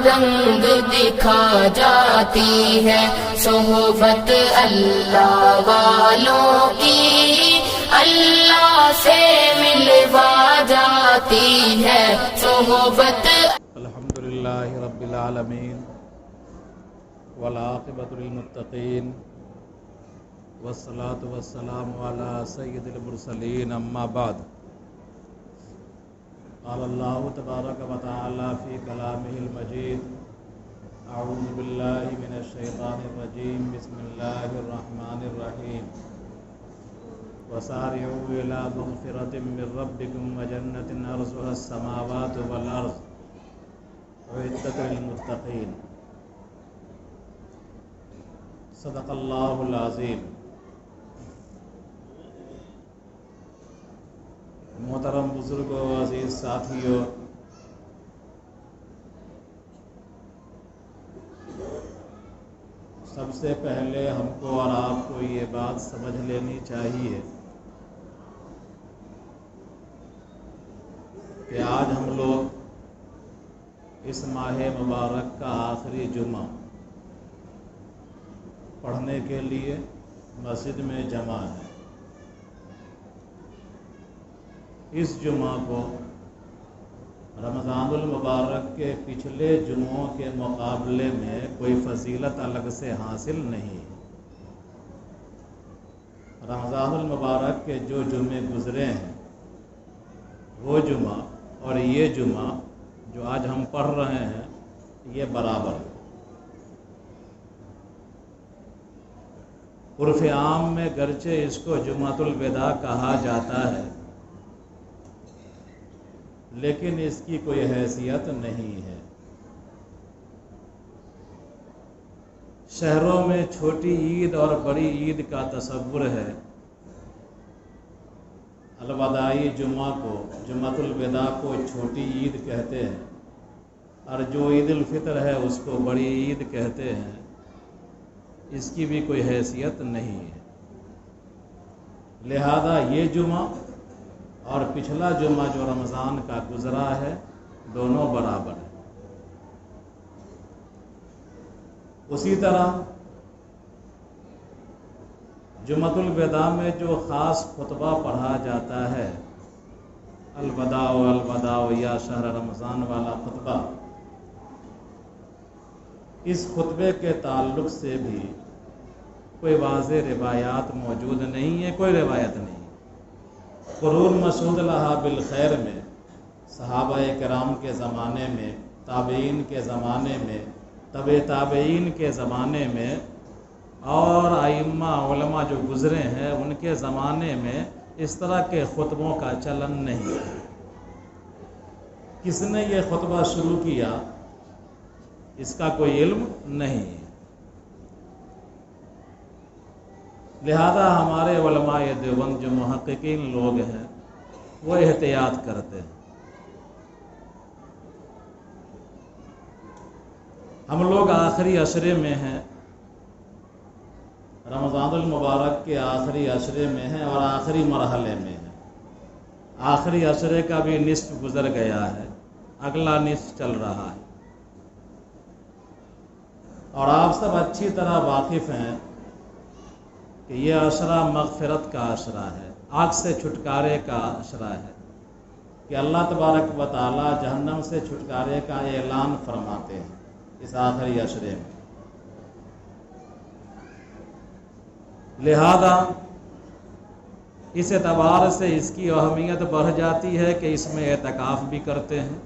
رنگ دکھا جاتی ہے صحبت اللہ والوں کی، اللہ سے ملوا جاتی ہے صحبت۔ الحمدللہ رب العالمین والعاقبۃ للمتقین والصلاة والسلام علی سید المرسلین، اما بعد۔ قال اللہ تبارک و تعالی فی کلامہ المجید، اعوذ باللہ من الشیطان الرجیم، بسم اللہ الرحمن الرحیم، وسارعوا الی مغفرۃ من ربکم وجنۃ عرضها السماوات والارض اعدت للمتقین۔ صدق اللہ العظیم۔ محترم بزرگوں، عزیز ساتھیوں، سب سے پہلے ہم کو اور آپ کو یہ بات سمجھ لینی چاہیے کہ آج ہم لوگ اس ماہ مبارک کا آخری جمعہ پڑھنے کے لیے مسجد میں جمع ہے۔ اس جمعہ کو رمضان المبارک کے پچھلے جمعوں کے مقابلے میں کوئی فضیلت الگ سے حاصل نہیں ہے۔ رمضان المبارک کے جو جمعے گزرے ہیں وہ جمعہ اور یہ جمعہ جو آج ہم پڑھ رہے ہیں یہ برابر ہے۔ عرف عام میں گرچہ اس کو جمعۃ الوداع کہا جاتا ہے، لیکن اس کی کوئی حیثیت نہیں ہے۔ شہروں میں چھوٹی عید اور بڑی عید کا تصور ہے۔ الوداعی جمعہ کو، جمعۃ الوداع کو چھوٹی عید کہتے ہیں، اور جو عید الفطر ہے اس کو بڑی عید کہتے ہیں۔ اس کی بھی کوئی حیثیت نہیں ہے۔ لہذا یہ جمعہ اور پچھلا جمعہ جو رمضان کا گزرا ہے دونوں برابر ہیں۔ اسی طرح جمعۃ الوداع میں جو خاص خطبہ پڑھا جاتا ہے، الوداع الوداع یا شہر رمضان والا خطبہ، اس خطبے کے تعلق سے بھی کوئی واضح روایات موجود نہیں ہے، کوئی روایت نہیں۔ قرون مشہود لہا بالخیر میں صحابہ کرام کے زمانے میں، تابعین کے زمانے میں، تبع تابعین کے زمانے میں، اور ائمہ علماء جو گزرے ہیں ان کے زمانے میں اس طرح کے خطبوں کا چلن نہیں ہے۔ کس نے یہ خطبہ شروع کیا اس کا کوئی علم نہیں ہے۔ لہذا ہمارے علماء دیوبند جو محققین لوگ ہیں وہ احتیاط کرتے ہیں۔ ہم لوگ آخری عشرے میں ہیں، رمضان المبارک کے آخری عشرے میں ہیں اور آخری مرحلے میں ہیں۔ آخری عشرے کا بھی نصف گزر گیا ہے، اگلا نصف چل رہا ہے، اور آپ سب اچھی طرح واقف ہیں کہ یہ عشرہ مغفرت کا عشرہ ہے، آگ سے چھٹکارے کا عشرہ ہے، کہ اللہ تبارک و تعالی جہنم سے چھٹکارے کا اعلان فرماتے ہیں اس آخری عشرے میں۔ لہذا اس اعتبار سے اس کی اہمیت بڑھ جاتی ہے کہ اس میں اعتکاف بھی کرتے ہیں۔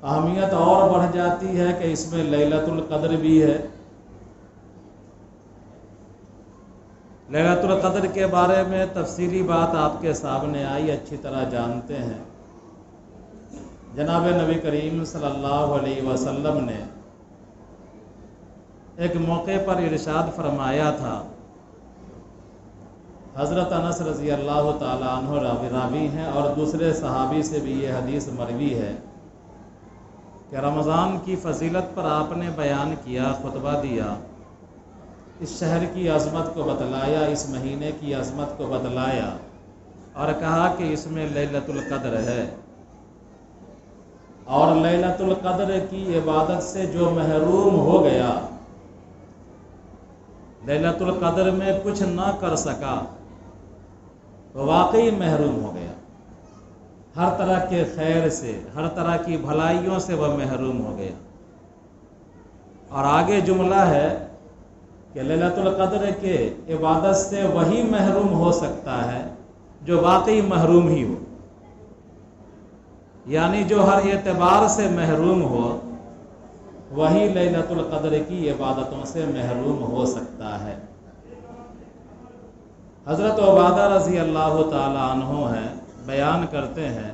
اہمیت اور بڑھ جاتی ہے کہ اس میں لیلۃ القدر بھی ہے۔ لیلۃ القدر کے بارے میں تفصیلی بات آپ کے سامنے آئی، اچھی طرح جانتے ہیں۔ جناب نبی کریم صلی اللہ علیہ وسلم نے ایک موقع پر ارشاد فرمایا تھا، حضرت انس رضی اللہ تعالیٰ عنہ راوی ہیں اور دوسرے صحابی سے بھی یہ حدیث مروی ہے کہ رمضان کی فضیلت پر آپ نے بیان کیا، خطبہ دیا، اس شہر کی عظمت کو بتلایا، اس مہینے کی عظمت کو بتلایا، اور کہا کہ اس میں لیلۃ القدر ہے۔ اور لیلۃ القدر کی عبادت سے جو محروم ہو گیا، لیلۃ القدر میں کچھ نہ کر سکا، وہ واقعی محروم ہو گیا۔ ہر طرح کے خیر سے، ہر طرح کی بھلائیوں سے وہ محروم ہو گیا۔ اور آگے جملہ ہے کہ لیلۃ القدر کے عبادت سے وہی محروم ہو سکتا ہے جو واقعی محروم ہی ہو، یعنی جو ہر اعتبار سے محروم ہو وہی لیلۃ القدر کی عبادتوں سے محروم ہو سکتا ہے۔ حضرت عبادہ رضی اللہ تعالی عنہ ہیں، بیان کرتے ہیں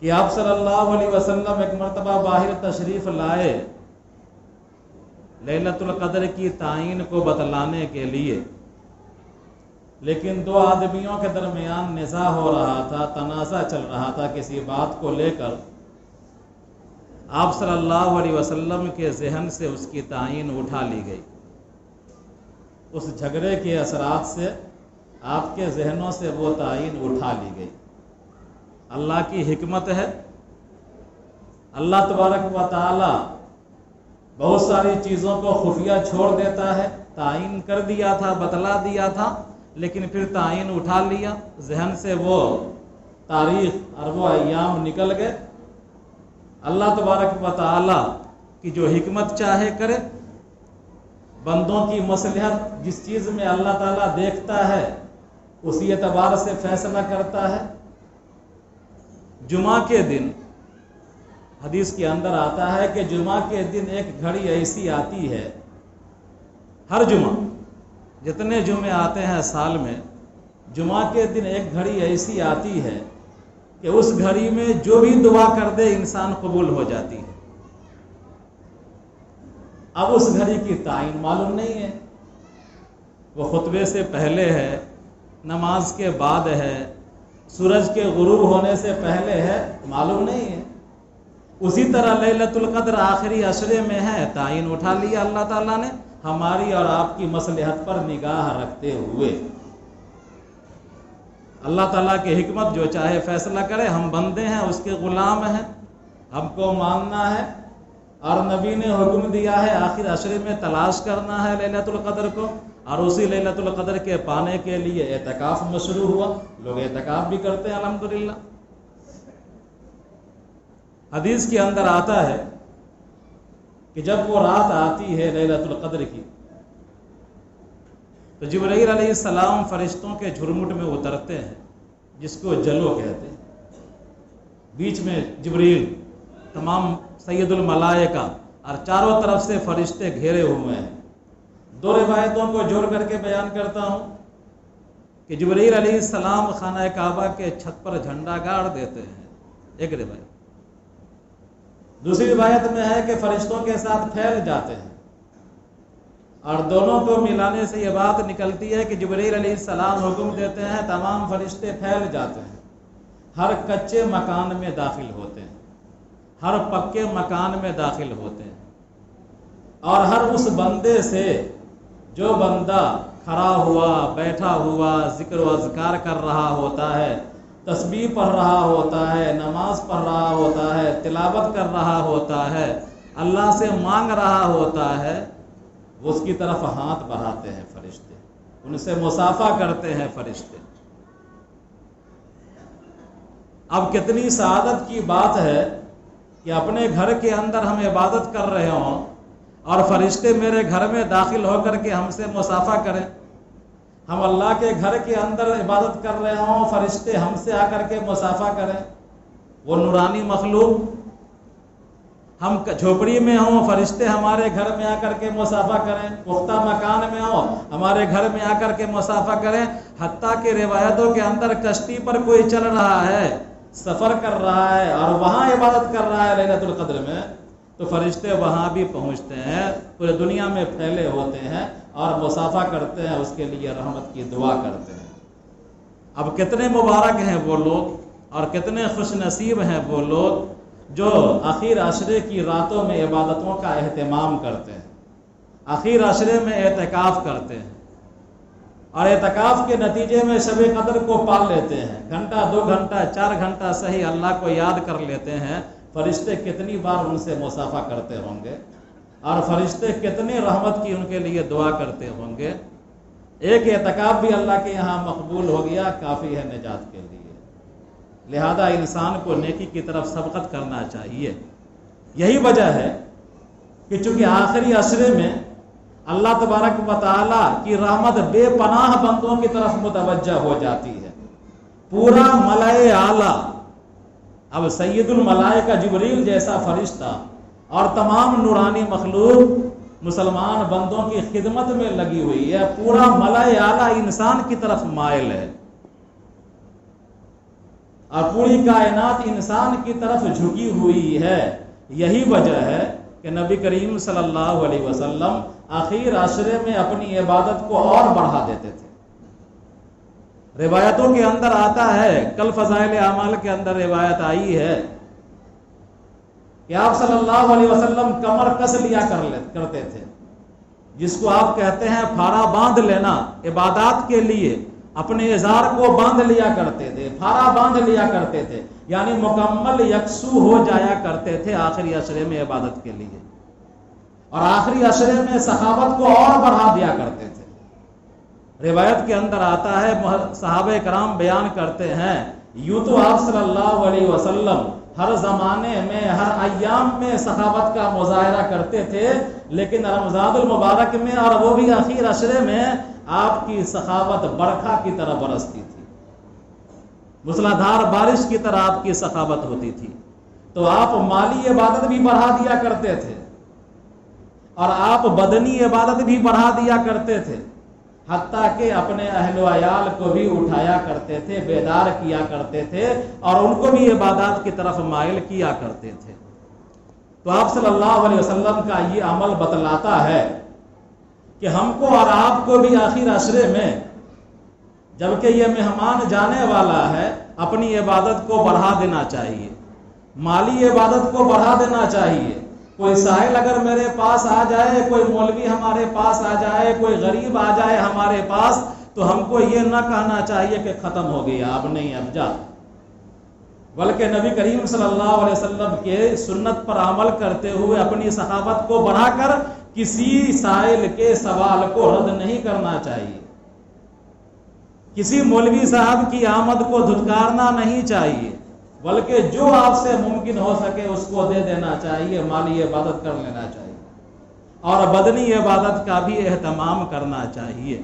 کہ آپ صلی اللہ علیہ وسلم ایک مرتبہ باہر تشریف لائے لیلۃ القدر کی تعین کو بتلانے کے لیے، لیکن دو آدمیوں کے درمیان نزاع ہو رہا تھا، تنازع چل رہا تھا کسی بات کو لے کر۔ آپ صلی اللہ علیہ وسلم کے ذہن سے اس کی تعین اٹھا لی گئی۔ اس جھگڑے کے اثرات سے آپ کے ذہنوں سے وہ تعین اٹھا لی گئی۔ اللہ کی حکمت ہے، اللہ تبارک و تعالی بہت ساری چیزوں کو خفیہ چھوڑ دیتا ہے۔ تعین کر دیا تھا، بتلا دیا تھا، لیکن پھر تعین اٹھا لیا، ذہن سے وہ تاریخ اور وہ ایام نکل گئے۔ اللہ تبارک و تعالی کی جو حکمت چاہے کرے، بندوں کی مصلحت جس چیز میں اللہ تعالیٰ دیکھتا ہے اسی اعتبار سے فیصلہ کرتا ہے۔ جمعہ کے دن حدیث کے اندر آتا ہے کہ جمعہ کے دن ایک گھڑی ایسی آتی ہے، ہر جمعہ، جتنے جمعے آتے ہیں سال میں، جمعہ کے دن ایک گھڑی ایسی آتی ہے کہ اس گھڑی میں جو بھی دعا کر دے انسان قبول ہو جاتی ہے۔ اب اس گھڑی کی تعین معلوم نہیں ہے، وہ خطبے سے پہلے ہے، نماز کے بعد ہے، سورج کے غروب ہونے سے پہلے ہے، معلوم نہیں ہے۔ اسی طرح لیلۃ القدر آخری عشرے میں ہے، تعین اٹھا لیا اللہ تعالیٰ نے ہماری اور آپ کی مصلحت پر نگاہ رکھتے ہوئے۔ اللہ تعالیٰ کی حکمت جو چاہے فیصلہ کرے، ہم بندے ہیں، اس کے غلام ہیں، ہم کو ماننا ہے۔ اور نبی نے حکم دیا ہے آخر عشرے میں تلاش کرنا ہے لیلۃ القدر کو، اور اسی لیلۃ القدر کے پانے کے لیے اعتکاف مشروع ہوا۔ لوگ اعتکاف بھی کرتے ہیں الحمدللہ۔ حدیث کے اندر آتا ہے کہ جب وہ رات آتی ہے لیلۃ القدر کی تو جبرائیل علیہ السلام فرشتوں کے جھرمٹ میں اترتے ہیں، جس کو جلو کہتے ہیں۔ بیچ میں جبرائیل، تمام سید الملائکہ، اور چاروں طرف سے فرشتے گھیرے ہوئے ہیں۔ دو روایتوں کو جوڑ کر کے بیان کرتا ہوں کہ جبرائیل علیہ السلام خانہ کعبہ کے چھت پر جھنڈا گاڑ دیتے ہیں، ایک روایت۔ دوسری روایت میں ہے کہ فرشتوں کے ساتھ پھیل جاتے ہیں، اور دونوں کو ملانے سے یہ بات نکلتی ہے کہ جبرائیل علیہ السلام حکم دیتے ہیں، تمام فرشتے پھیل جاتے ہیں، ہر کچے مکان میں داخل ہوتے ہیں، ہر پکے مکان میں داخل ہوتے ہیں، اور ہر اس بندے سے جو بندہ کھڑا ہوا، بیٹھا ہوا، ذکر و اذکار کر رہا ہوتا ہے، تسبیح پڑھ رہا ہوتا ہے، نماز پڑھ رہا ہوتا ہے، تلاوت کر رہا ہوتا ہے، اللہ سے مانگ رہا ہوتا ہے، وہ اس کی طرف ہاتھ بڑھاتے ہیں فرشتے، ان سے مصافحہ کرتے ہیں فرشتے۔ اب کتنی سعادت کی بات ہے کہ اپنے گھر کے اندر ہم عبادت کر رہے ہوں اور فرشتے میرے گھر میں داخل ہو کر کے ہم سے مصافحہ کریں۔ ہم اللہ کے گھر کے اندر عبادت کر رہے ہوں، فرشتے ہم سے آ کر کے مصافحہ کریں، وہ نورانی مخلوق۔ ہم جھوپڑی میں ہوں، فرشتے ہمارے گھر میں آ کر کے مصافحہ کریں، پختہ مکان میں ہوں، ہمارے گھر میں آ کر کے مصافحہ کریں، حتیٰ کہ روایتوں کے اندر کشتی پر کوئی چل رہا ہے، سفر کر رہا ہے اور وہاں عبادت کر رہا ہے لیلۃ القدر میں، تو فرشتے وہاں بھی پہنچتے ہیں، پورے دنیا میں پھیلے ہوتے ہیں اور مصافحہ کرتے ہیں، اس کے لیے رحمت کی دعا کرتے ہیں۔ اب کتنے مبارک ہیں وہ لوگ اور کتنے خوش نصیب ہیں وہ لوگ جو آخر عشرے کی راتوں میں عبادتوں کا اہتمام کرتے ہیں، آخر عشرے میں اعتکاف کرتے ہیں۔ اور اعتکاف کے نتیجے میں شب قدر کو پا لیتے ہیں، گھنٹہ 2 گھنٹہ 4 گھنٹہ صحیح اللہ کو یاد کر لیتے ہیں، فرشتے کتنی بار ان سے مصافحہ کرتے ہوں گے اور فرشتے کتنی رحمت کی ان کے لیے دعا کرتے ہوں گے۔ ایک اعتکاف بھی اللہ کے یہاں مقبول ہو گیا، کافی ہے نجات کے لیے۔ لہذا انسان کو نیکی کی طرف سبقت کرنا چاہیے۔ یہی وجہ ہے کہ چونکہ آخری عشرے میں اللہ تبارک و تعالیٰ کی رحمت بے پناہ بندوں کی طرف متوجہ ہو جاتی ہے، پورا ملائے اعلیٰ، اب سید الملائکہ جبریل جیسا فرشتہ اور تمام نورانی مخلوق مسلمان بندوں کی خدمت میں لگی ہوئی ہے، پورا ملائے اعلیٰ انسان کی طرف مائل ہے اور پوری کائنات انسان کی طرف جھکی ہوئی ہے۔ یہی وجہ ہے کہ نبی کریم صلی اللہ علیہ وسلم آخر عشرے میں اپنی عبادت کو اور بڑھا دیتے تھے۔ روایتوں کے اندر آتا ہے، کل فضائل اعمال کے اندر روایت آئی ہے کہ آپ صلی اللہ علیہ وسلم کمر کس لیا کرتے تھے، جس کو آپ کہتے ہیں پھارا باندھ لینا، عبادات کے لیے اپنے ازار کو باندھ لیا کرتے تھے، پھارا باندھ لیا کرتے تھے، یعنی مکمل یکسو ہو جایا کرتے تھے آخری عشرے میں عبادت کے لیے، اور آخری عشرے میں سخاوت کو اور بڑھا دیا کرتے تھے۔ روایت کے اندر آتا ہے، صحابہ کرام بیان کرتے ہیں، یوں تو آپ صلی اللہ علیہ وسلم ہر زمانے میں ہر ایام میں سخاوت کا مظاہرہ کرتے تھے، لیکن رمضان المبارک میں اور وہ بھی آخر عشرے میں آپ کی سخاوت برکھا کی طرح برستی تھی، موسلادھار بارش کی طرح آپ کی سخاوت ہوتی تھی۔ تو آپ مالی عبادت بھی بڑھا دیا کرتے تھے اور آپ بدنی عبادت بھی بڑھا دیا کرتے تھے، حتیٰ کہ اپنے اہل و عیال کو بھی اٹھایا کرتے تھے، بیدار کیا کرتے تھے اور ان کو بھی عبادات کی طرف مائل کیا کرتے تھے۔ تو آپ صلی اللہ علیہ وسلم کا یہ عمل بتلاتا ہے کہ ہم کو اور آپ کو بھی آخر عشرے میں، جبکہ یہ مہمان جانے والا ہے، اپنی عبادت کو بڑھا دینا چاہیے، مالی عبادت کو بڑھا دینا چاہیے۔ کوئی سائل اگر میرے پاس آ جائے، کوئی مولوی ہمارے پاس آ جائے، کوئی غریب آ جائے ہمارے پاس، تو ہم کو یہ نہ کہنا چاہیے کہ ختم ہو گیا، اب نہیں، اب جا، بلکہ نبی کریم صلی اللہ علیہ وسلم کے سنت پر عمل کرتے ہوئے اپنی سخاوت کو بڑھا کر کسی سائل کے سوال کو رد نہیں کرنا چاہیے، کسی مولوی صاحب کی آمد کو دھتکارنا نہیں چاہیے، بلکہ جو آپ سے ممکن ہو سکے اس کو دے دینا چاہیے، مالی عبادت کر لینا چاہیے اور بدنی عبادت کا بھی اہتمام کرنا چاہیے۔